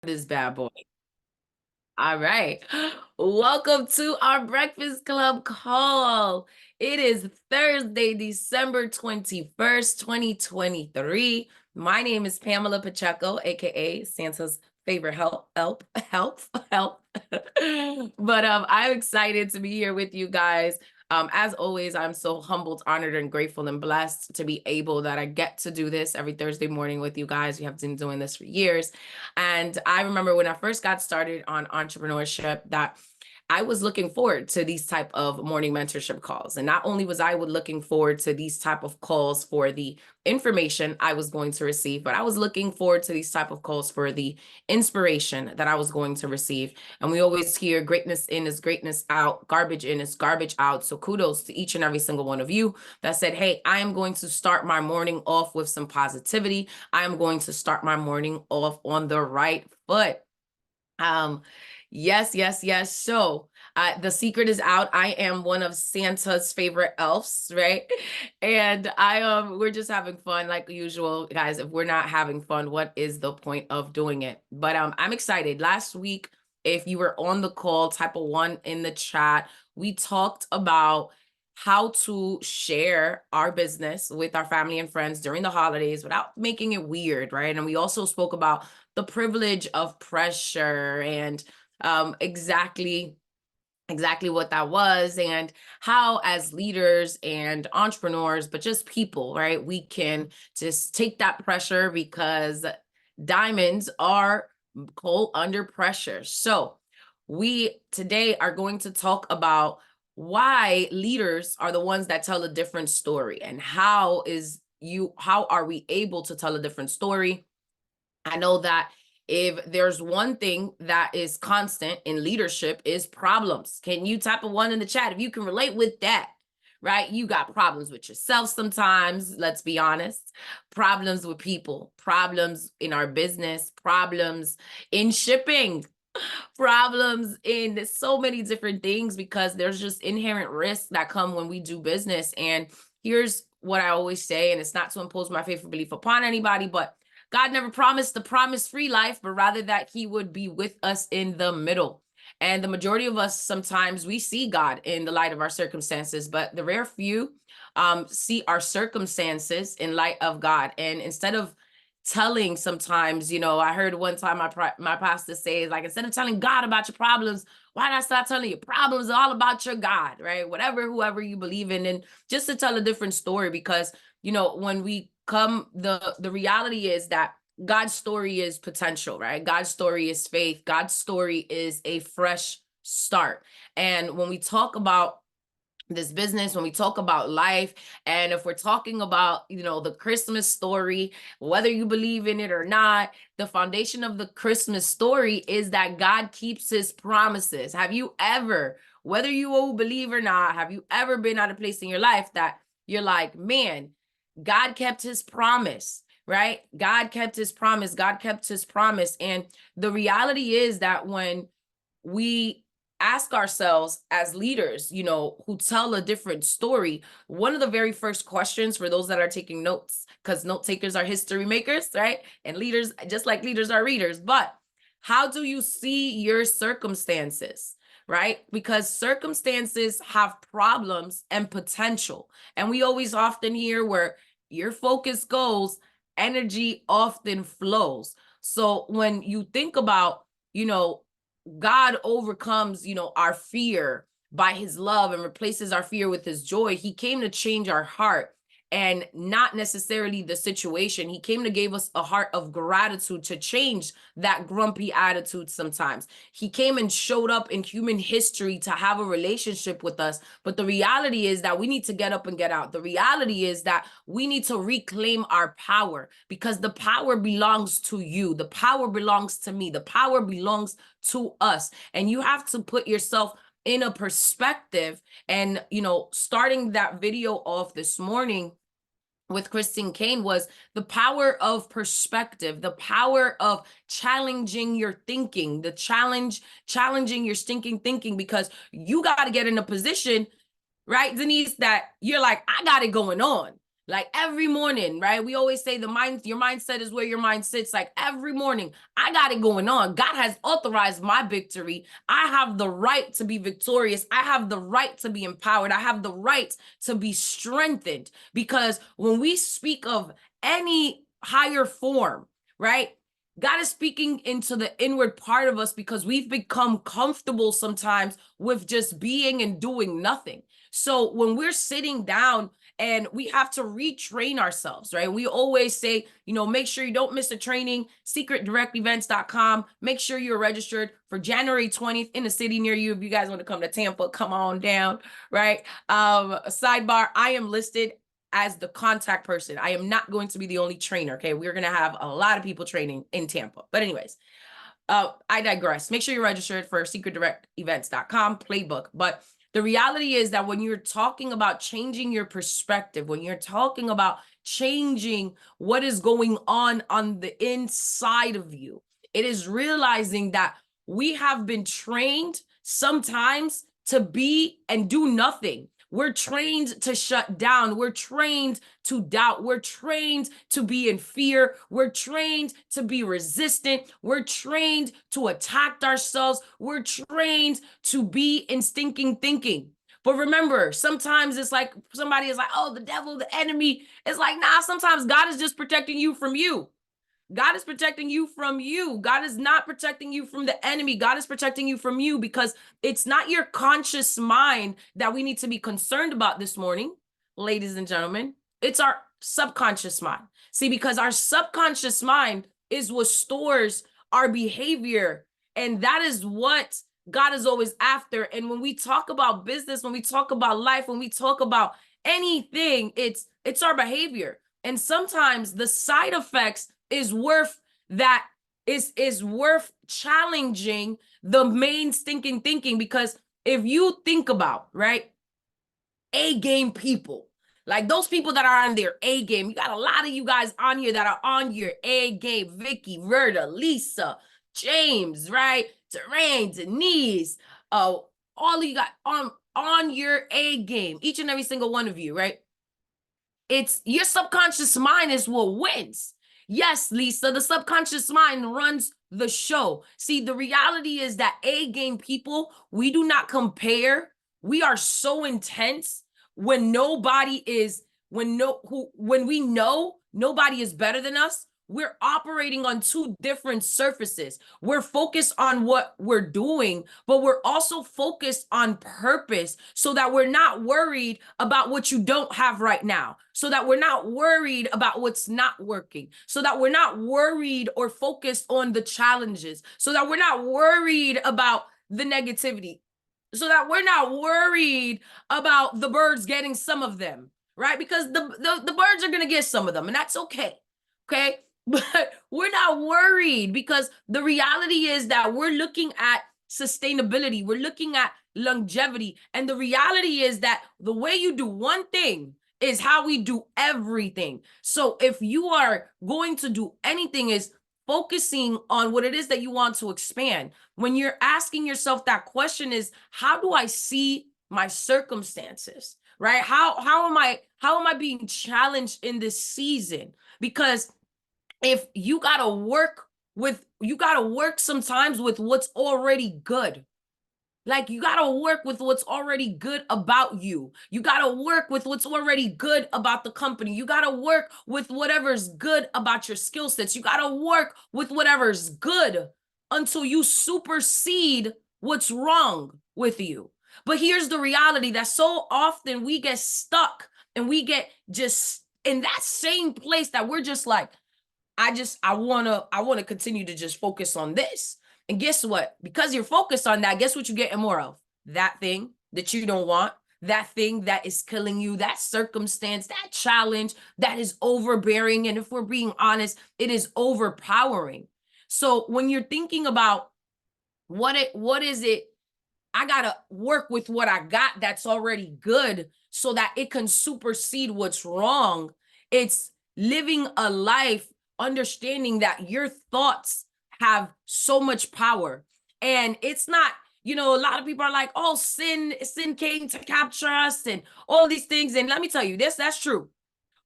This bad boy. All right. Welcome to our Breakfast Club call. It is Thursday, December 21st, 2023. My name is Pamela Pacheco, aka Santa's favorite help. But I'm excited to be here with you guys. As always, I'm so humbled, honored, and grateful and blessed to be able that I get to do this every Thursday morning with you guys. We have been doing this for years. And I remember when I first got started on entrepreneurship that I was looking forward to these type of morning mentorship calls. And not only was I looking forward to these type of calls for the information I was going to receive, but I was looking forward to these type of calls for the inspiration that I was going to receive. And we always hear greatness in is greatness out, garbage in is garbage out. So kudos to each and every single one of you that said, hey, I am going to start my morning off with some positivity. I am going to start my morning off on the right foot. Yes. So the secret is out. I am one of Santa's favorite elves, right? And we're just having fun like usual, guys. If we're not having fun, what is the point of doing it? But I'm excited. Last week, if you were on the call, type of one in the chat, we talked about how to share our business with our family and friends during the holidays without making it weird, right? And we also spoke about the privilege of pressure and exactly what that was and how as leaders and entrepreneurs, but just people, right, we can just take that pressure because diamonds are cold under pressure. So we today are going to talk about why leaders are the ones that tell a different story and how are we able to tell a different story. I know that if there's one thing that is constant in leadership is problems. Can you type a one in the chat if you can relate with that? Right? You got problems with yourself sometimes, let's be honest. Problems with people, problems in our business, problems in shipping, problems in so many different things because there's just inherent risks that come when we do business. And here's what I always say, and it's not to impose my faith or belief upon anybody, but God never promised the promise-free life, but rather that he would be with us in the middle. And the majority of us, sometimes we see God in the light of our circumstances, but the rare few see our circumstances in light of God. And instead of telling sometimes, I heard one time my pastor say, like, instead of telling God about your problems, why not start telling your problems all about your God, right? Whoever you believe in, and just to tell a different story, because, when we come, the reality is that God's story is potential, right? God's story is faith. God's story is a fresh start. And when we talk about this business, when we talk about life, and if we're talking about, the Christmas story, whether you believe in it or not, the foundation of the Christmas story is that God keeps his promises. Have you ever, whether you believe or not, have you ever been at a place in your life that you're like, man, God kept his promise, right? God kept his promise. God kept his promise. And the reality is that when we ask ourselves as leaders, who tell a different story, one of the very first questions for those that are taking notes, because note takers are history makers, right? And leaders, just like leaders, are readers. But how do you see your circumstances, right? Because circumstances have problems and potential. And we always often hear where your focus goes, energy often flows. So when you think about, God overcomes, our fear by his love and replaces our fear with his joy. He came to change our heart and not necessarily the situation. He came to give us a heart of gratitude to change that grumpy attitude sometimes. He came and showed up in human history to have a relationship with us. But the reality is that we need to get up and get out. The reality is that we need to reclaim our power, because the power belongs to you. The power belongs to me. The power belongs to us. And you have to put yourself in a perspective. And, starting that video off this morning with Christine Kane was the power of perspective, the power of challenging your thinking, challenging your stinking thinking, because you got to get in a position, right, Denise, that you're like, I got it going on. Like every morning, right? We always say your mindset is where your mind sits. Like every morning, I got it going on. God has authorized my victory. I have the right to be victorious. I have the right to be empowered. I have the right to be strengthened. Because when we speak of any higher form, right? God is speaking into the inward part of us because we've become comfortable sometimes with just being and doing nothing. So when we're sitting down and we have to retrain ourselves, right? We always say, make sure you don't miss the training, secretdirectevents.com. Make sure you're registered for January 20th in a city near you. If you guys want to come to Tampa, come on down, right? Sidebar, I am listed as the contact person. I am not going to be the only trainer, okay? We're going to have a lot of people training in Tampa. But anyways, I digress. Make sure you're registered for secretdirectevents.com playbook. But the reality is that when you're talking about changing your perspective, when you're talking about changing what is going on the inside of you, it is realizing that we have been trained sometimes to be and do nothing. We're trained to shut down. We're trained to doubt. We're trained to be in fear. We're trained to be resistant. We're trained to attack ourselves. We're trained to be in stinking thinking. But remember, sometimes it's like somebody is like, oh, the devil, the enemy. It's like, nah, sometimes God is just protecting you from you. God is protecting you from you. God is not protecting you from the enemy. God is protecting you from you, because it's not your conscious mind that we need to be concerned about this morning, ladies and gentlemen. It's our subconscious mind. See, because our subconscious mind is what stores our behavior, and that is what God is always after. And when we talk about business, when we talk about life, when we talk about anything, it's our behavior. And sometimes the side effects is worth challenging the main stinking thinking. Because if you think about, right, A game people, like those people that are on their A game, you got a lot of you guys on here that are on your A game. Vicky, Verda, Lisa, James, right? Terrain, Denise, all of you got on your A game, each and every single one of you, right? It's your subconscious mind is what wins. Yes, Lisa, the subconscious mind runs the show. See, the reality is that A game people, we do not compare. We are so intense when when we know nobody is better than us. We're operating on two different surfaces. We're focused on what we're doing, but we're also focused on purpose, so that we're not worried about what you don't have right now, so that we're not worried about what's not working, so that we're not worried or focused on the challenges, so that we're not worried about the negativity, so that we're not worried about the birds getting some of them, right? Because the birds are going to get some of them, and that's okay. Okay. But we're not worried, because the reality is that we're looking at sustainability. We're looking at longevity. And the reality is that the way you do one thing is how we do everything. So if you are going to do anything, is focusing on what it is that you want to expand. When you're asking yourself that question, is how do I see my circumstances, right? How am I being challenged in this season? Because if you got to work sometimes with what's already good. Like, you got to work with what's already good about you. You got to work with what's already good about the company. You got to work with whatever's good about your skill sets. You got to work with whatever's good until you supersede what's wrong with you. But here's the reality, that so often we get stuck and we get just in that same place that we're just like, I want to continue to just focus on this. And guess what? Because you're focused on that, guess what you're getting more of? That thing that you don't want, that thing that is killing you, that circumstance, that challenge that is overbearing. And if we're being honest, it is overpowering. So when you're thinking about what is it, I got to work with what I got that's already good so that it can supersede what's wrong. It's living a life understanding that your thoughts have so much power. And it's not, a lot of people are like, oh, sin came to capture us and all these things. And let me tell you this, that's true.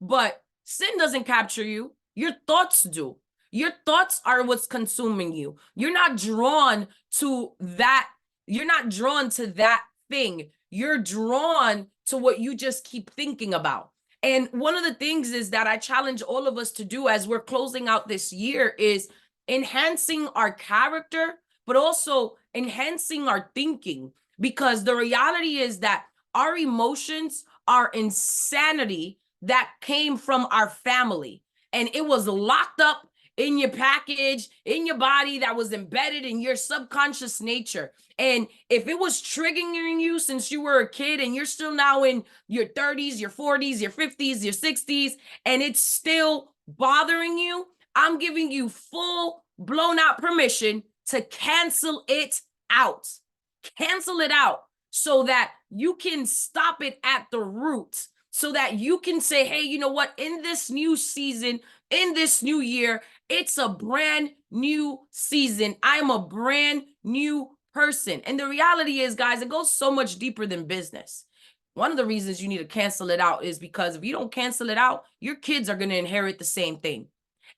but sin doesn't capture you. Your thoughts do. Your thoughts are what's consuming you. You're not drawn to that. You're not drawn to that thing. You're drawn to what you just keep thinking about. And one of the things is that I challenge all of us to do as we're closing out this year is enhancing our character, but also enhancing our thinking. Because the reality is that our emotions are insanity that came from our family. And it was locked up in your package, in your body, that was embedded in your subconscious nature. And if it was triggering you since you were a kid and you're still now in your 30s, your 40s, your 50s, your 60s, and it's still bothering you, I'm giving you full blown out permission to cancel it out. Cancel it out so that you can stop it at the root, so that you can say, hey, you know what? In this new season, in this new year, it's a brand new season. I'm a brand new person. And the reality is, guys, it goes so much deeper than business. One of the reasons you need to cancel it out is because if you don't cancel it out, your kids are going to inherit the same thing.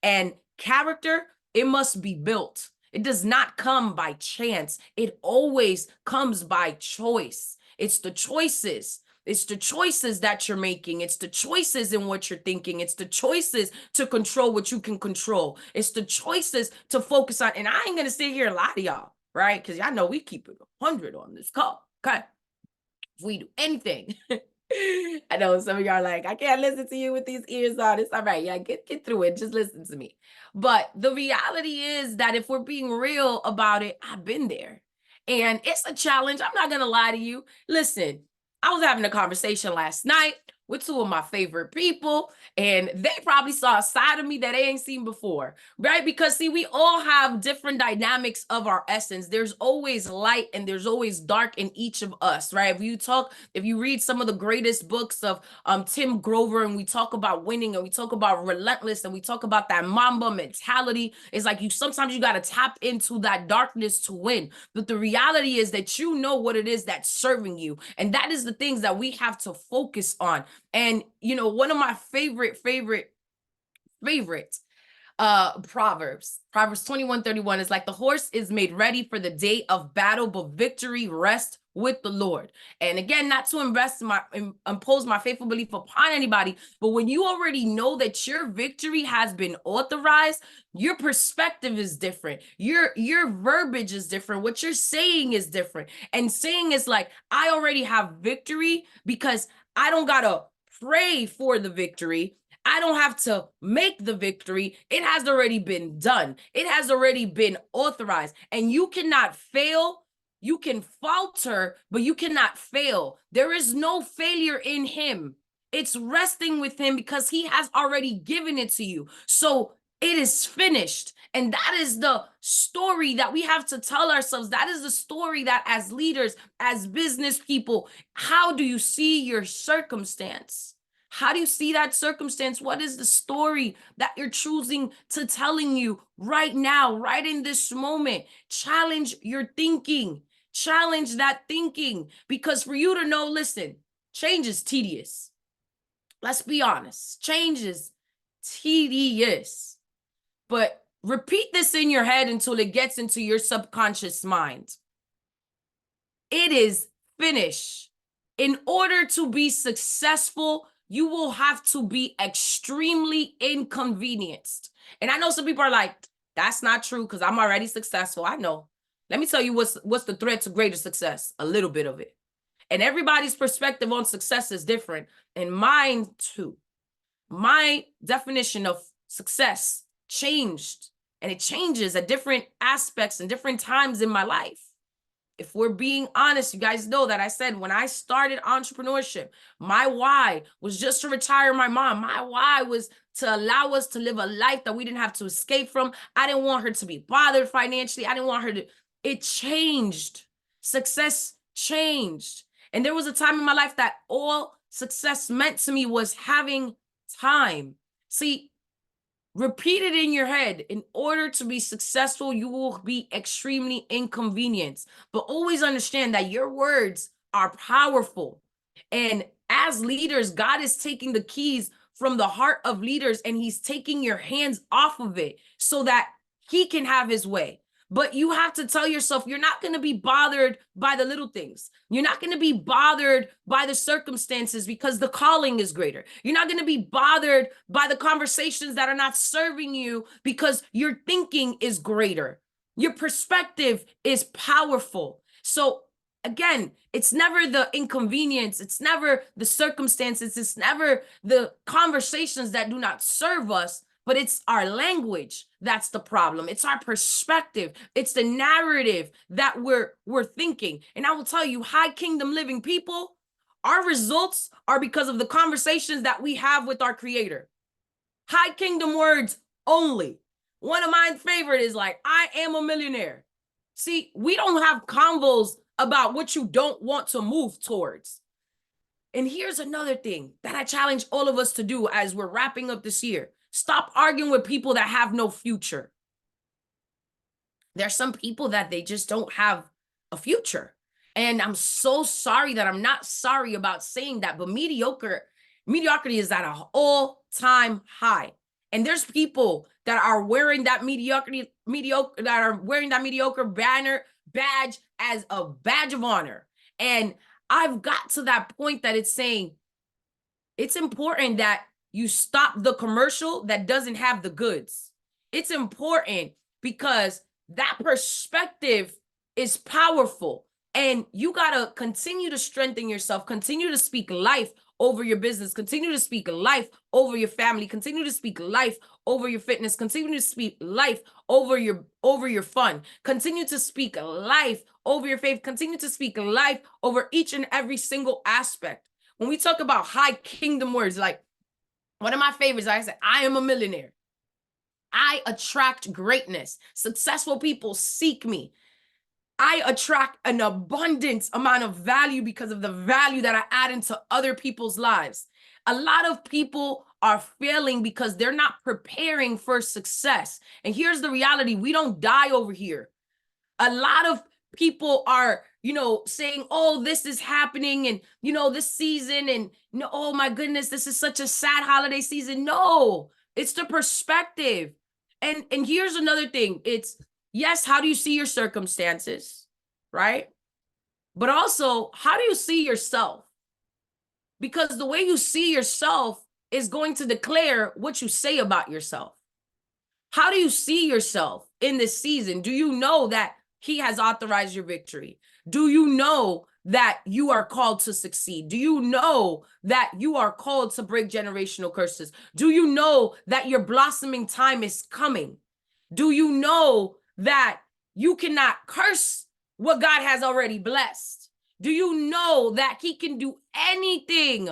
And character, it must be built. It does not come by chance. It always comes by choice. It's the choices. It's the choices that you're making. It's the choices in what you're thinking. It's the choices to control what you can control. It's the choices to focus on. And I ain't going to sit here and lie to y'all, right? Because y'all know we keep it 100 on this call, okay? If we do anything. I know some of y'all are like, I can't listen to you with these ears on. It's all right. Yeah, get through it. Just listen to me. But the reality is that if we're being real about it, I've been there. And it's a challenge. I'm not going to lie to you. Listen, I was having a conversation last night with two of my favorite people, and they probably saw a side of me that they ain't seen before, right? Because see, we all have different dynamics of our essence. There's always light and there's always dark in each of us, right? If you read some of the greatest books of Tim Grover, and we talk about winning, and we talk about Relentless, and we talk about that Mamba mentality, it's like sometimes you got to tap into that darkness to win. But the reality is that you know what it is that's serving you. And that is the things that we have to focus on. And, you know, one of my favorite Proverbs 21:31 is like, the horse is made ready for the day of battle, but victory rests with the Lord. And again, not to impose my faithful belief upon anybody, but when you already know that your victory has been authorized, your perspective is different. Your verbiage is different. What you're saying is different. And saying is like, I already have victory because I don't gotta pray for the victory. I don't have to make the victory. It has already been done. It has already been authorized. And you cannot fail. You can falter, but you cannot fail. There is no failure in him. It's resting with him because he has already given it to you. So it is finished. And that is the story that we have to tell ourselves. That is the story that as leaders, as business people, how do you see your circumstance? How do you see that circumstance? What is the story that you're choosing to telling you right now, right in this moment? Challenge your thinking. Challenge that thinking. Because for you to know, listen, change is tedious. Let's be honest. Change is tedious. But repeat this in your head until it gets into your subconscious mind. It is finished. In order to be successful, you will have to be extremely inconvenienced. And I know some people are like, that's not true because I'm already successful. I know. Let me tell you what's the threat to greater success, a little bit of it. And everybody's perspective on success is different. And mine too. My definition of success changed, and it changes at different aspects and different times in my life. If we're being honest, you guys know that I said when I started entrepreneurship, my why was just to retire my mom. My why was to allow us to live a life that we didn't have to escape from. I didn't want her to be bothered financially. I didn't want her to, it changed. Success changed. And there was a time in my life that all success meant to me was having time. See, repeat it in your head. In order to be successful, you will be extremely inconvenienced. But always understand that your words are powerful. And as leaders, God is taking the keys from the heart of leaders, and he's taking your hands off of it so that he can have his way. But you have to tell yourself you're not going to be bothered by the little things. You're not going to be bothered by the circumstances because the calling is greater. You're not going to be bothered by the conversations that are not serving you because your thinking is greater. Your perspective is powerful. So again, it's never the inconvenience. It's never the circumstances. It's never the conversations that do not serve us, but it's our language that's the problem. It's our perspective. It's the narrative that we're thinking. And I will tell you, high kingdom living people, our results are because of the conversations that we have with our creator. High kingdom words only. One of my favorite is like, I am a millionaire. See, we don't have convos about what you don't want to move towards. And here's another thing that I challenge all of us to do as we're wrapping up this year. Stop arguing with people that have no future. There's some people that they just don't have a future. And I'm so sorry that I'm not sorry about saying that, but mediocrity is at an all-time high. And there's people that are wearing that mediocre badge as a badge of honor. And I've got to that point that it's saying it's important that you stop the commercial that doesn't have the goods. It's important because that perspective is powerful, and you got to continue to strengthen yourself, continue to speak life over your business, continue to speak life over your family, continue to speak life over your fitness, continue to speak life over your fun, continue to speak life over your faith, continue to speak life over each and every single aspect. When we talk about high kingdom words, like one of my favorites, like I said, I am a millionaire. I attract greatness. Successful people seek me. I attract an abundant amount of value because of the value that I add into other people's lives. A lot of people are failing because they're not preparing for success. And here's the reality. We don't die over here. A lot of people are, saying, oh, this is happening and, this season and, oh my goodness, this is such a sad holiday season. No, it's the perspective. And here's another thing. It's, yes, how do you see your circumstances, right? But also, how do you see yourself? Because the way you see yourself is going to declare what you say about yourself. How do you see yourself in this season? Do you know that he has authorized your victory? Do you know that you are called to succeed? Do you know that you are called to break generational curses? Do you know that your blossoming time is coming? Do you know that you cannot curse what God has already blessed? Do you know that he can do anything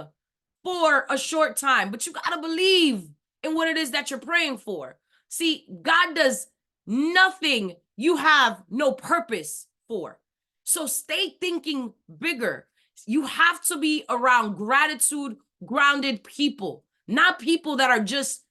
for a short time? But you got to believe in what it is that you're praying for. See, God does nothing you have no purpose for. So stay thinking bigger. You have to be around gratitude, grounded people, not people that are just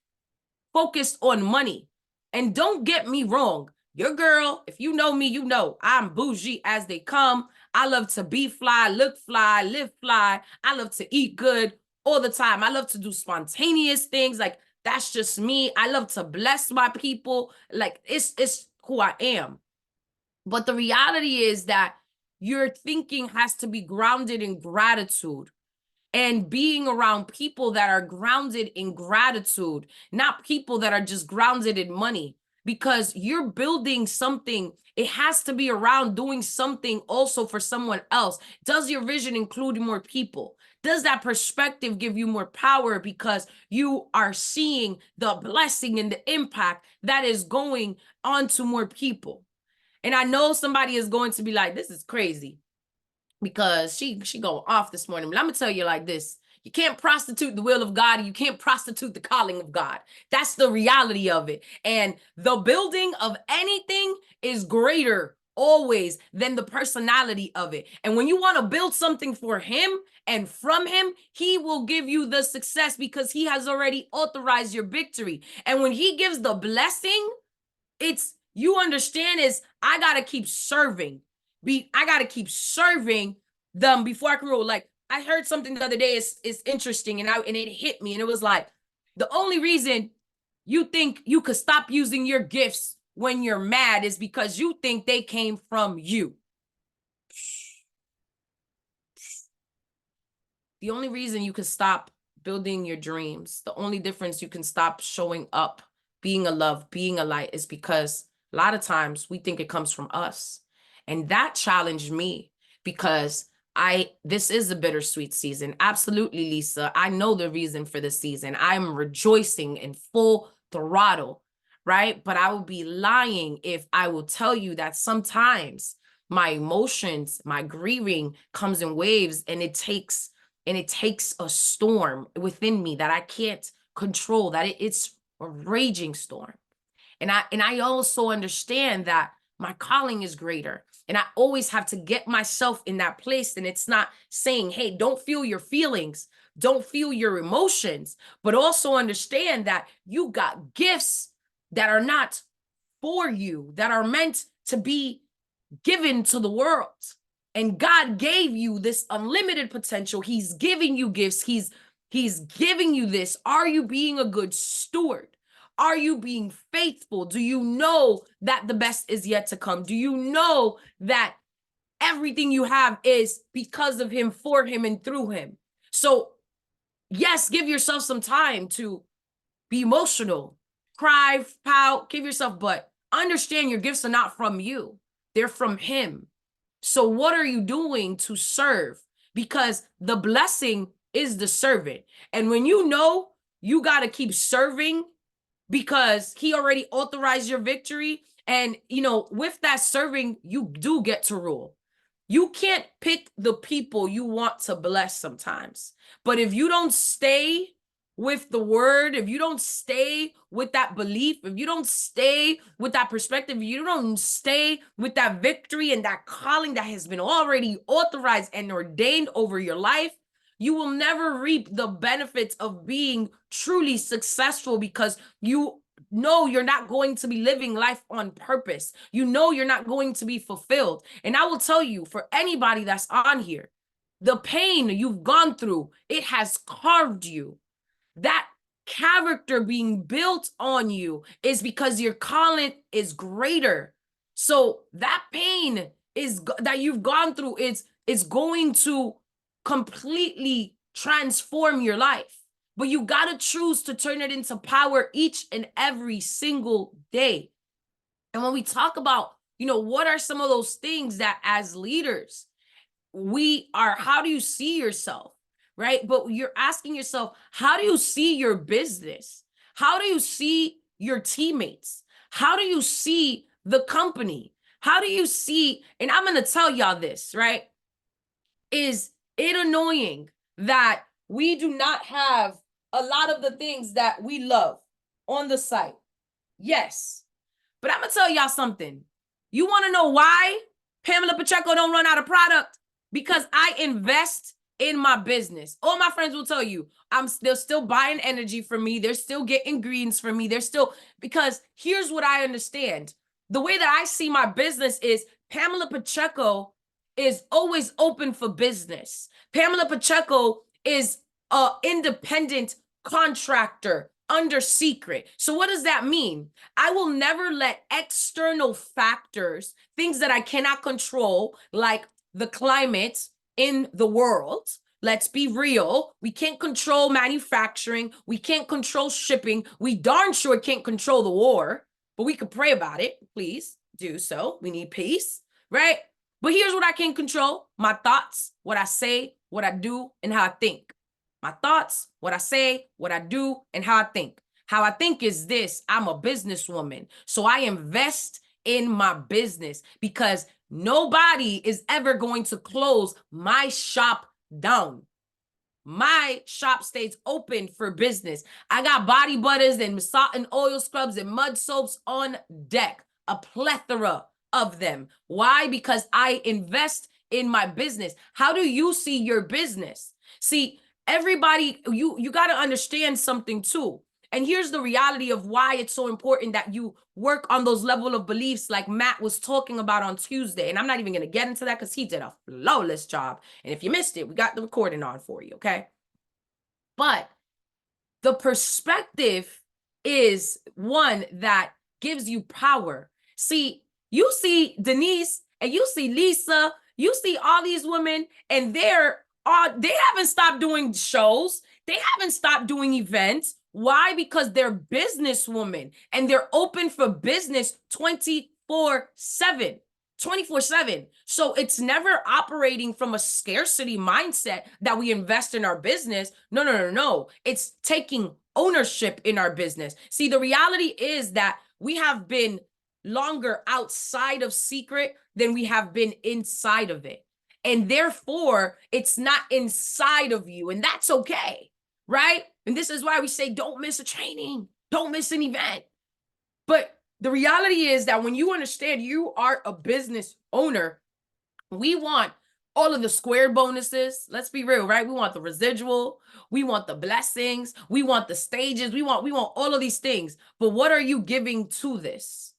focused on money. And don't get me wrong. Your girl, if you know me, you know I'm bougie as they come. I love to be fly, look fly, live fly. I love to eat good all the time. I love to do spontaneous things. Like, that's just me. I love to bless my people. Like, it's who I am. But the reality is that your thinking has to be grounded in gratitude, and being around people that are grounded in gratitude, not people that are just grounded in money, because you're building something. It has to be around doing something also for someone else. Does your vision include more people? Does that perspective give you more power because you are seeing the blessing and the impact that is going on to more people? And I know somebody is going to be like, this is crazy because she going off this morning. But I'm going to tell you like this. You can't prostitute the will of God, and you can't prostitute the calling of God. That's the reality of it. And the building of anything is greater always than the personality of it. And when you want to build something for him and from him, he will give you the success because he has already authorized your victory. And when he gives the blessing, it's, you understand, is I got to keep serving. I got to keep serving them before I can roll. Like, I heard something the other day is interesting, and it hit me, and it was like, The only reason you think you could stop using your gifts when you're mad is because you think they came from you. The only reason you can stop building your dreams, the only difference you can stop showing up, being a love, being a light, is because a lot of times we think it comes from us. And that challenged me because this is a bittersweet season. Absolutely, Lisa. I know the reason for the season. I'm rejoicing in full throttle, right? But I would be lying if I will tell you that sometimes my emotions, my grieving comes in waves, and it takes a storm within me that I can't control, that it's a raging storm. And I also understand that my calling is greater. And I always have to get myself in that place. And it's not saying, hey, don't feel your feelings, don't feel your emotions, but also understand that you got gifts that are not for you, that are meant to be given to the world. And God gave you this unlimited potential. He's giving you gifts. He's giving you this. Are you being a good steward? Are you being faithful? Do you know that the best is yet to come? Do you know that everything you have is because of him, for him, and through him? So yes, give yourself some time to be emotional, cry, pout, give yourself, but understand your gifts are not from you. They're from him. So what are you doing to serve? Because the blessing is the servant. And when you know you got to keep serving because he already authorized your victory, and with that serving, you do get to rule. You can't pick the people you want to bless sometimes. But if you don't stay with the word, if you don't stay with that belief, if you don't stay with that perspective, if you don't stay with that victory and that calling that has been already authorized and ordained over your life, you will never reap the benefits of being truly successful, because you know you're not going to be living life on purpose. You know you're not going to be fulfilled. And I will tell you, for anybody that's on here, the pain you've gone through, it has carved you. That character being built on you is because your calling is greater. So that pain that you've gone through is going to completely transform your life. But you got to choose to turn it into power each and every single day. And when we talk about, what are some of those things that as leaders how do you see yourself, right? But you're asking yourself, how do you see your business? How do you see your teammates? How do you see the company? How do you see, and I'm going to tell y'all this, right? Is it annoying that we do not have a lot of the things that we love on the site? Yes. But I'm going to tell y'all something. You want to know why Pamela Pacheco don't run out of product? Because I invest in my business. All my friends will tell you, they're still buying energy from me. They're still getting greens from me. Because here's what I understand. The way that I see my business is Pamela Pacheco is always open for business. Pamela Pacheco is an independent contractor under secret. So what does that mean? I will never let external factors, things that I cannot control, like the climate in the world. Let's be real. We can't control manufacturing. We can't control shipping. We darn sure can't control the war, but we could pray about it. Please do so. We need peace, right? But here's what I can control: my thoughts, what I say, what I do, and how I think. My thoughts, what I say, what I do, and how I think. How I think is this: I'm a businesswoman, so I invest in my business because nobody is ever going to close my shop down. My shop stays open for business. I got body butters and salt and oil scrubs and mud soaps on deck, a plethora of them. Why? Because I invest in my business. How do you see your business? See, everybody, you got to understand something too. And here's the reality of why it's so important that you work on those level of beliefs like Matt was talking about on Tuesday. And I'm not even going to get into that because he did a flawless job. And if you missed it, we got the recording on for you, okay? But The perspective is one that gives you power. See, you see Denise and you see Lisa, you see all these women, and they haven't stopped doing shows. They haven't stopped doing events. Why? Because they're businesswomen and they're open for business 24/7. 24/7. So it's never operating from a scarcity mindset that we invest in our business. No, no, no, no. It's taking ownership in our business. See, the reality is that we have been longer outside of secret than we have been inside of it. And therefore, it's not inside of you, and that's okay, right? And this is why we say, don't miss a training, don't miss an event. But the reality is that when you understand you are a business owner, we want all of the square bonuses. Let's be real, right? We want the residual, we want the blessings, we want the stages, we want all of these things. But what are you giving to this?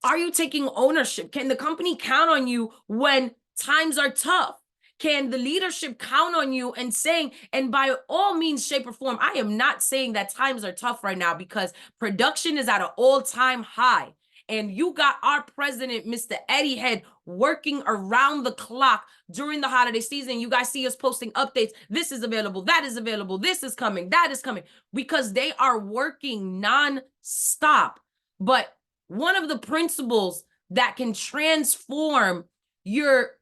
Are you taking ownership? Can the company count on you when times are tough? Can the leadership count on you and saying, and by all means, shape, or form, I am not saying that times are tough right now, because production is at an all-time high. And you got our president, Mr. Eddie Head, working around the clock during the holiday season. You guys see us posting updates. This is available. That is available. This is coming. That is coming. Because they are working non-stop. But one of the principles that can transform your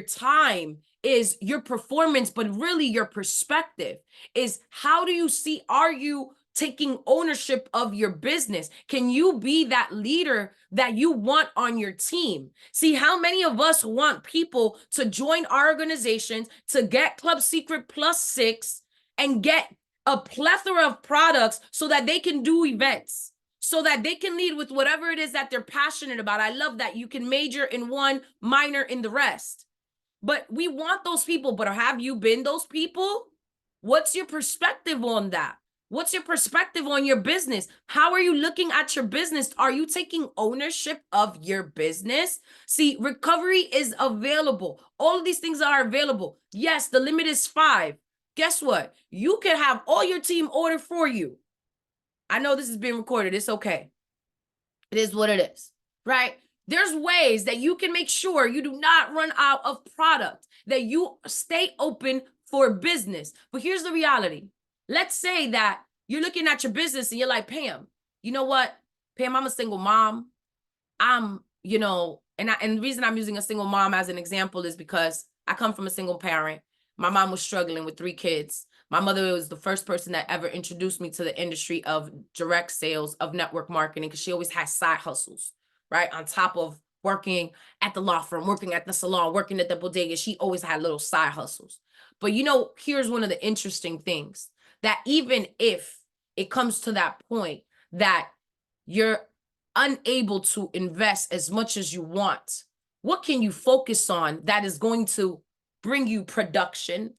time is your performance, but really your perspective is, how do you see, are you taking ownership of your business? Can you be that leader that you want on your team? See, how many of us want people to join our organizations, to get Club Secret +6 and get a plethora of products so that they can do events, so that they can lead with whatever it is that they're passionate about? I love that. You can major in one, minor in the rest. But we want those people. But have you been those people? What's your perspective on that? What's your perspective on your business? How are you looking at your business? Are you taking ownership of your business? See, recovery is available. All of these things are available. Yes, the limit is 5. Guess what? You can have all your team order for you. I know this is being recorded. It's okay. It is what it is, right? There's ways that you can make sure you do not run out of product, that you stay open for business. But here's the reality. Let's say that you're looking at your business and you're like, Pam, you know what? Pam, I'm a single mom. And the reason I'm using a single mom as an example is because I come from a single parent. My mom was struggling with 3 kids. My mother was the first person that ever introduced me to the industry of direct sales, of network marketing, because she always had side hustles, right? On top of working at the law firm, working at the salon, working at the bodega, she always had little side hustles. But here's one of the interesting things, that even if it comes to that point that you're unable to invest as much as you want, what can you focus on that is going to bring you production?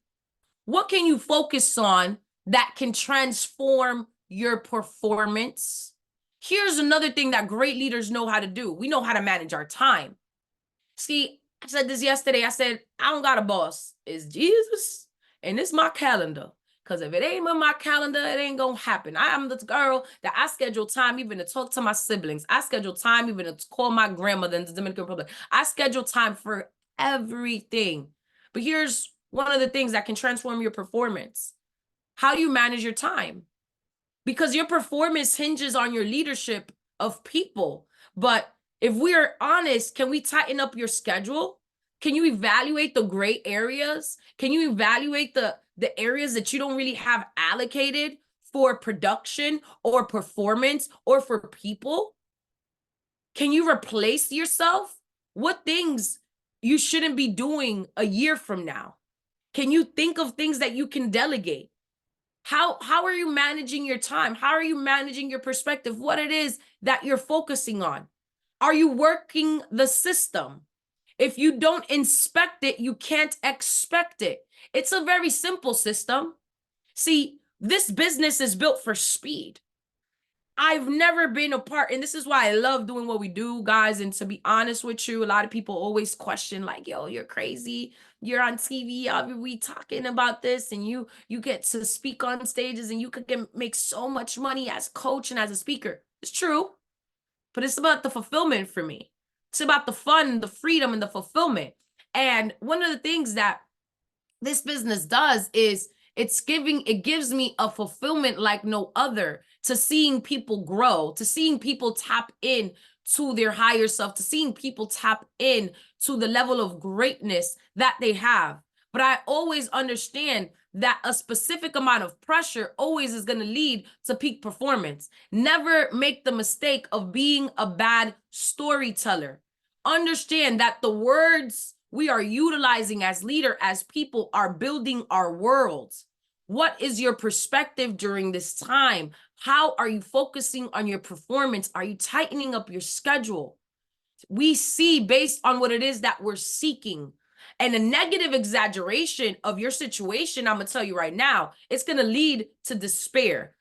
What can you focus on that can transform your performance? Here's another thing that great leaders know how to do. We know how to manage our time. See, I said this yesterday. I said, I don't got a boss. It's Jesus, and it's my calendar. Because if it ain't in my calendar, it ain't going to happen. I am the girl that I schedule time even to talk to my siblings. I schedule time even to call my grandmother in the Dominican Republic. I schedule time for everything. But here's one of the things that can transform your performance. How do you manage your time? Because your performance hinges on your leadership of people. But if we're honest, can we tighten up your schedule? Can you evaluate the gray areas? Can you evaluate the areas that you don't really have allocated for production or performance or for people? Can you replace yourself? What things you shouldn't be doing a year from now? Can you think of things that you can delegate? How are you managing your time? How are you managing your perspective? What it is that you're focusing on? Are you working the system? If you don't inspect it, you can't expect it. It's a very simple system. See, this business is built for speed. I've never been a part, and this is why I love doing what we do, guys. And to be honest with you, a lot of people always question, like, yo, you're crazy. You're on TV. We talking about this, and you get to speak on stages, and you could make so much money as a coach and as a speaker. It's true, but it's about the fulfillment for me. It's about the fun, the freedom, and the fulfillment. And one of the things that this business does is it gives me a fulfillment like no other, to seeing people grow, to seeing people tap in to their higher self, to seeing people tap in to the level of greatness that they have. But I always understand that a specific amount of pressure always is going to lead to peak performance. Never make the mistake of being a bad storyteller. Understand that the words we are utilizing as leader, as people, are building our worlds. What is your perspective during this time? How are you focusing on your performance? Are you tightening up your schedule? We see based on what it is that we're seeking. And a negative exaggeration of your situation, I'm going to tell you right now, it's going to lead to despair.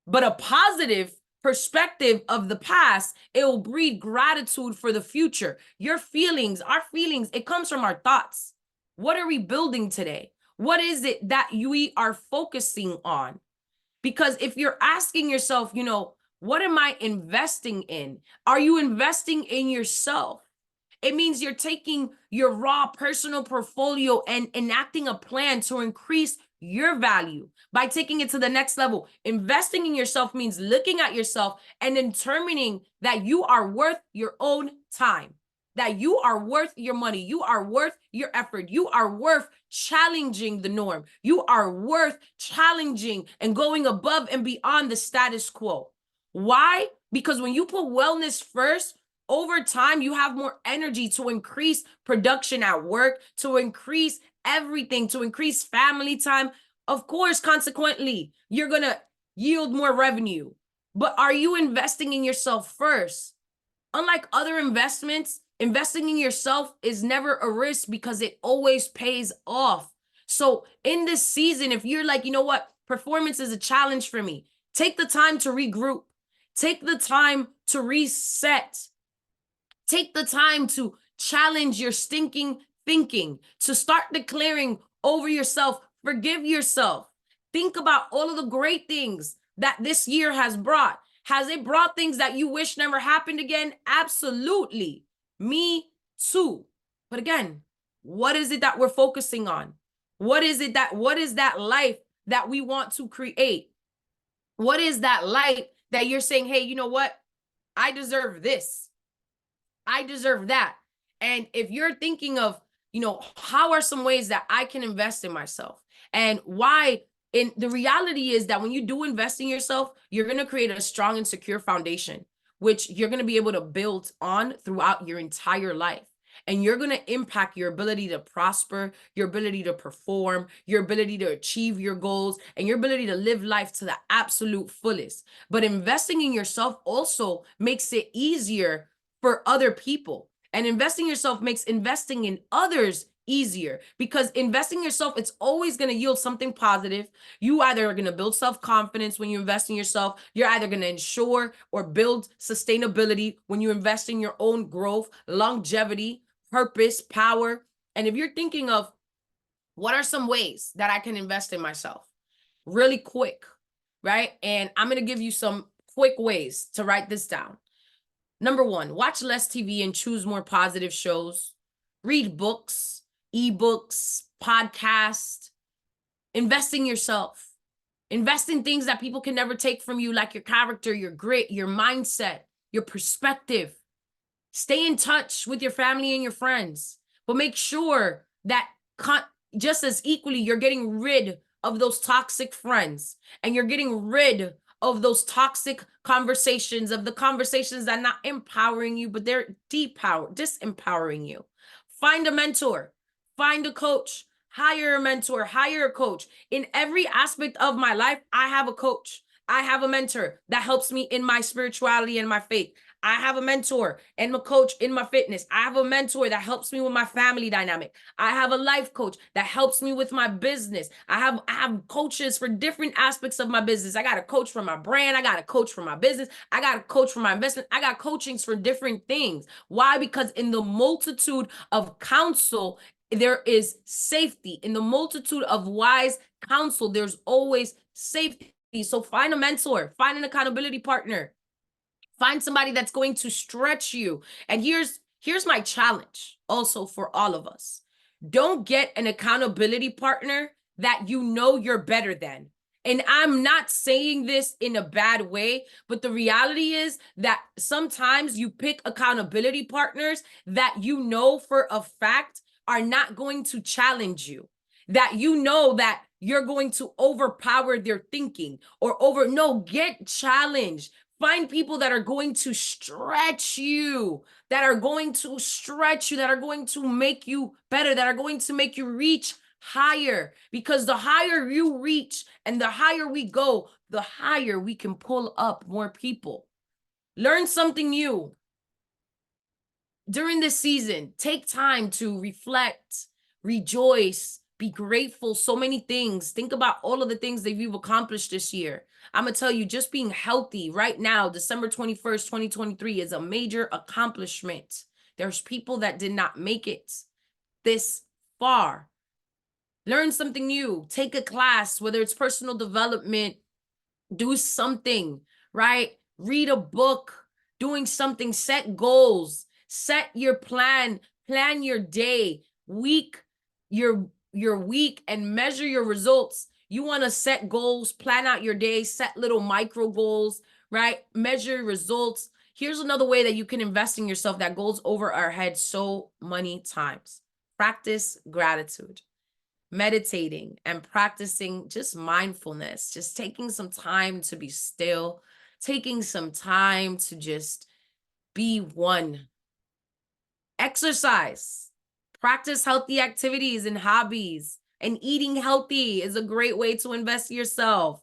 But a positive perspective of the past, it will breed gratitude for the future. Your feelings, our feelings, it comes from our thoughts. What are we building today? What is it that we are focusing on? Because if you're asking yourself, what am I investing in? Are you investing in yourself? It means you're taking your raw personal portfolio and enacting a plan to increase your value by taking it to the next level. Investing in yourself means looking at yourself and determining that you are worth your own time, that you are worth your money, you are worth your effort, you are worth challenging the norm, you are worth challenging and going above and beyond the status quo. Why? Because when you put wellness first, over time, you have more energy to increase production at work, to increase everything, to increase family time. Of course, consequently, you're going to yield more revenue. But are you investing in yourself first? Unlike other investments, investing in yourself is never a risk because it always pays off. So in this season, if you're like, you know what, performance is a challenge for me, take the time to regroup. Take the time to reset. Take the time to challenge your stinking thinking, to start declaring over yourself, forgive yourself. Think about all of the great things that this year has brought. Has it brought things that you wish never happened again? Absolutely. Me too. But again, what is it that we're focusing on? What is that life that we want to create? What is that life that you're saying, hey, you know what? I deserve this. I deserve that. And if you're thinking of, how are some ways that I can invest in myself, and why? And the reality is that when you do invest in yourself, you're going to create a strong and secure foundation, which you're going to be able to build on throughout your entire life. And you're going to impact your ability to prosper, your ability to perform, your ability to achieve your goals, and your ability to live life to the absolute fullest. But investing in yourself also makes it easier for other people. And investing in yourself makes investing in others easier, because investing in yourself, it's always going to yield something positive. You either are going to build self-confidence when you invest in yourself. You're either going to ensure or build sustainability when you invest in your own growth, longevity, purpose, power. And if you're thinking of what are some ways that I can invest in myself really quick, right? And I'm going to give you some quick ways to write this down. Number one, watch less TV and choose more positive shows. Read books, ebooks, podcasts. Invest in yourself. Invest in things that people can never take from you, like your character, your grit, your mindset, your perspective. Stay in touch with your family and your friends, but make sure that just as equally, you're getting rid of those toxic friends, and you're getting rid of those toxic conversations, of the conversations that are not empowering you, but they're disempowering you. Find a mentor, find a coach, hire a mentor, hire a coach. In every aspect of my life, I have a coach. I have a mentor that helps me in my spirituality and my faith. I have a mentor and a coach in my fitness. I have a mentor that helps me with my family dynamic. I have a life coach that helps me with my business. I have coaches for different aspects of my business. I got a coach for my brand. I got a coach for my business. I got a coach for my investment. I got coachings for different things. Why? Because in the multitude of counsel, there is safety. In the multitude of wise counsel, there's always safety. So find a mentor, find an accountability partner, find somebody that's going to stretch you. And here's my challenge also for all of us. Don't get an accountability partner that you know you're better than. And I'm not saying this in a bad way, but the reality is that sometimes you pick accountability partners that you know for a fact are not going to challenge you, that you know that you're going to overpower their thinking or get challenged. Find people that are going to stretch you, that are going to make you better, that are going to make you reach higher. Because the higher you reach and the higher we go, the higher we can pull up more people. Learn something new during this season. Take time to reflect, rejoice, be grateful. So many things. Think about all of the things that you've accomplished this year. I'm going to tell you, just being healthy right now, December 21st, 2023 is a major accomplishment. There's people that did not make it this far. Learn something new. Take a class, whether it's personal development, do something, right? Read a book, doing something, set goals, set your plan your day, your week, and measure your results. You want to set goals, plan out your day, set little micro goals, right? Measure results. Here's another way that you can invest in yourself that goes over our head so many times. Practice gratitude. Meditating and practicing just mindfulness, just taking some time to be still, taking some time to just be one. Exercise, practice healthy activities and hobbies, and eating healthy is a great way to invest in yourself.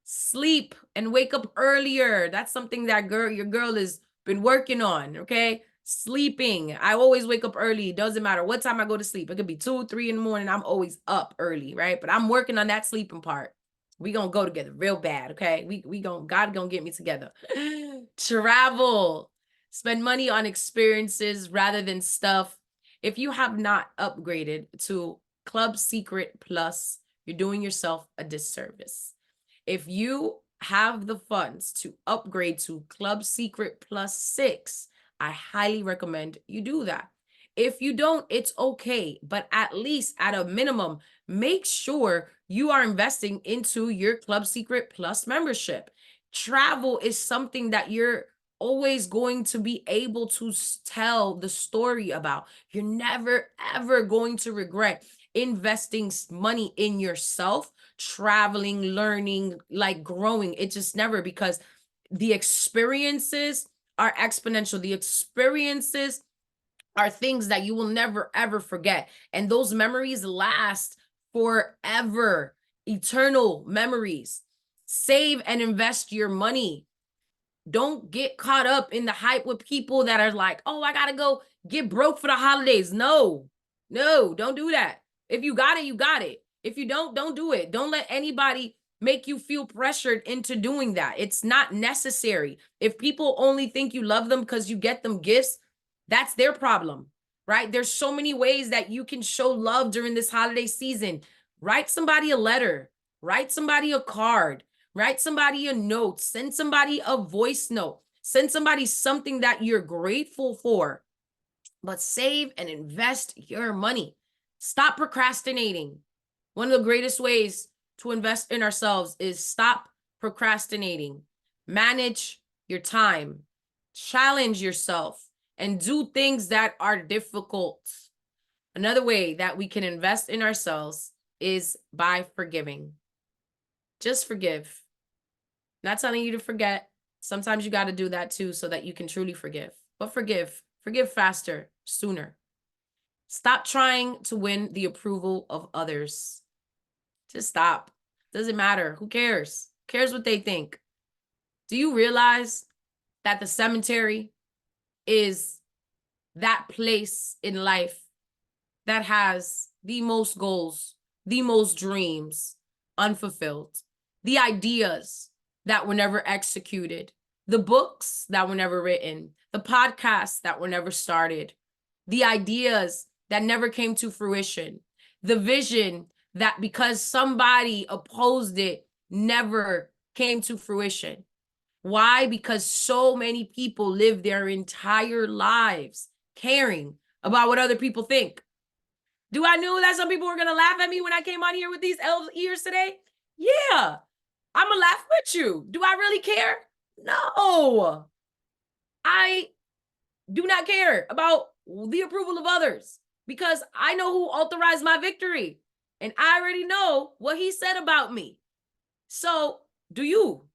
Sleep and wake up earlier. That's something that your girl has been working on, okay? Sleeping. I always wake up early. It doesn't matter what time I go to sleep. It could be 2, 3 in the morning. I'm always up early, right? But I'm working on that sleeping part. We gonna go together real bad, okay? God gonna get me together. Travel. Spend money on experiences rather than stuff. If you have not upgraded to Club Secret Plus, you're doing yourself a disservice. If you have the funds to upgrade to Club Secret Plus 6, I highly recommend you do that. If you don't, it's okay. But at least at a minimum, make sure you are investing into your Club Secret Plus membership. Travel is something that you're always going to be able to tell the story about. You're never, ever going to regret investing money in yourself, traveling, learning, like growing. It just never, because the experiences are exponential. The experiences are things that you will never, ever forget. And those memories last forever, eternal memories. Save and invest your money. Don't get caught up in the hype with people that are like, oh, I got to go get broke for the holidays. No, don't do that. If you got it, you got it. If you don't do it. Don't let anybody make you feel pressured into doing that. It's not necessary. If people only think you love them because you get them gifts, that's their problem, right? There's so many ways that you can show love during this holiday season. Write somebody a letter, write somebody a card, write somebody a note, send somebody a voice note, send somebody something that you're grateful for, but save and invest your money. Stop procrastinating. One of the greatest ways to invest in ourselves is stop procrastinating. Manage your time, challenge yourself, and do things that are difficult. Another way that we can invest in ourselves is by forgiving. Just forgive. Not telling you to forget. Sometimes you got to do that too so that you can truly forgive. But forgive. Forgive faster, sooner. Stop trying to win the approval of others. Just stop. Doesn't matter. Who cares? Who cares what they think? Do you realize that the cemetery is that place in life that has the most goals, the most dreams unfulfilled, the ideas that were never executed, the books that were never written, the podcasts that were never started, the ideas that never came to fruition, the vision that because somebody opposed it never came to fruition. Why? Because so many people live their entire lives caring about what other people think. Do I know that some people were going to laugh at me when I came on here with these elf ears today? Yeah, I'm going to laugh with you. Do I really care? No. I do not care about the approval of others because I know who authorized my victory. And I already know what he said about me. So do you?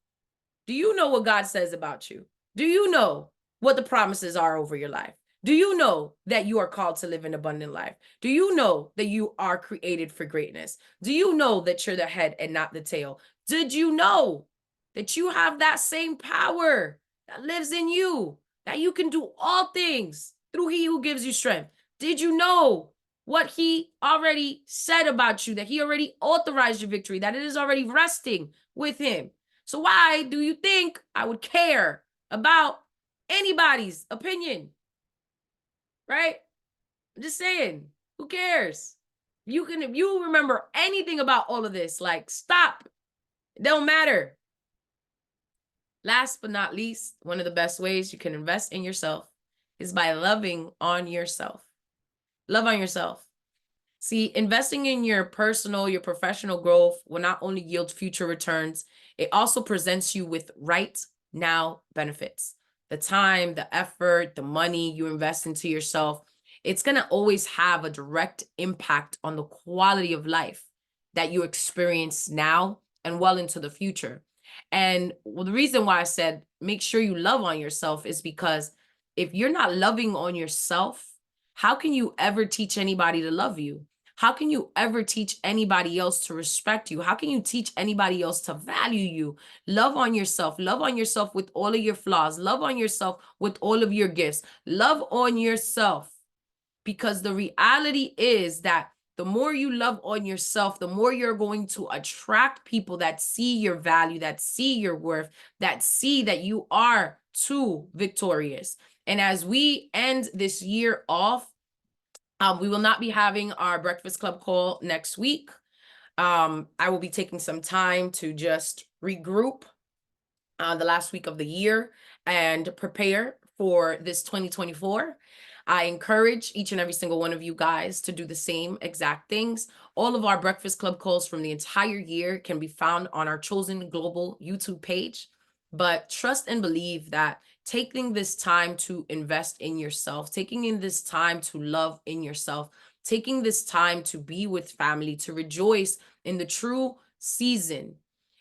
Do you know what God says about you? Do you know what the promises are over your life? Do you know that you are called to live an abundant life? Do you know that you are created for greatness? Do you know that you're the head and not the tail? Did you know that you have that same power that lives in you, that you can do all things through he who gives you strength? Did you know what he already said about you, that he already authorized your victory, that it is already resting with him? So why do you think I would care about anybody's opinion? Right? I'm just saying, who cares? If you remember anything about all of this, like stop. It don't matter. Last but not least, one of the best ways you can invest in yourself is by loving on yourself. Love on yourself. See, investing in your personal, your professional growth will not only yield future returns, it also presents you with right now benefits. The time, the effort, the money you invest into yourself, it's going to always have a direct impact on the quality of life that you experience now and well into the future. And the reason why I said make sure you love on yourself is because if you're not loving on yourself, how can you ever teach anybody to love you? How can you ever teach anybody else to respect you? How can you teach anybody else to value you? Love on yourself. Love on yourself with all of your flaws. Love on yourself with all of your gifts. Love on yourself, because the reality is that the more you love on yourself, the more you're going to attract people that see your value, that see your worth, that see that you are too victorious. And as we end this year off, we will not be having our Breakfast Club call next week. I will be taking some time to just regroup the last week of the year and prepare for this 2024. I encourage each and every single one of you guys to do the same exact things. All of our Breakfast Club calls from the entire year can be found on our Chosen Global YouTube page. But trust and believe that taking this time to invest in yourself, taking in this time to love in yourself, taking this time to be with family, to rejoice in the true season,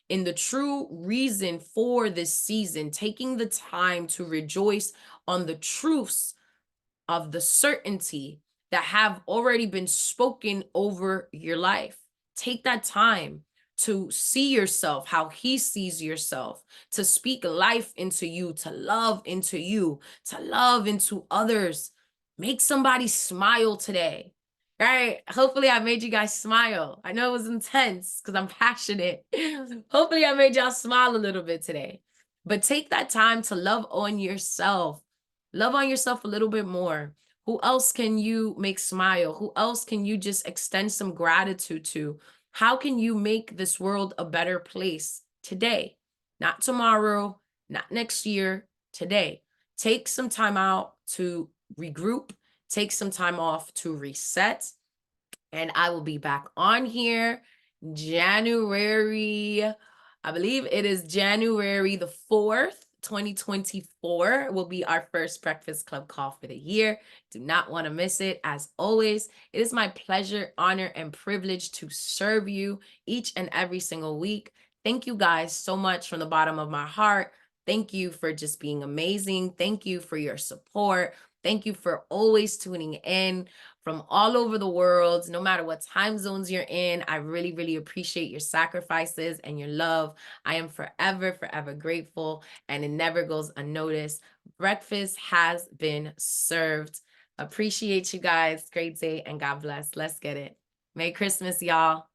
in the true reason for this season, taking the time to rejoice on the truths of the certainty that have already been spoken over your life. Take that time to see yourself how he sees yourself, to speak life into you, to love into others. Make somebody smile today. Right? Hopefully I made you guys smile. I know it was intense because I'm passionate. Hopefully I made y'all smile a little bit today. But take that time to love on yourself. Love on yourself a little bit more. Who else can you make smile? Who else can you just extend some gratitude to? How can you make this world a better place today? Not tomorrow, not next year, today. Take some time out to regroup. Take some time off to reset. And I will be back on here January, I believe it is January the 4th, 2024 will be our first Breakfast Club call for the year. Do not want to miss it. As always, it is my pleasure, honor, and privilege to serve you each and every single week. Thank you guys so much from the bottom of my heart. Thank you for just being amazing. Thank you for your support. Thank you for always tuning in from all over the world, no matter what time zones you're in. I really, really appreciate your sacrifices and your love. I am forever, forever grateful, and it never goes unnoticed. Breakfast has been served. Appreciate you guys. Great day and God bless. Let's get it. Merry Christmas, y'all.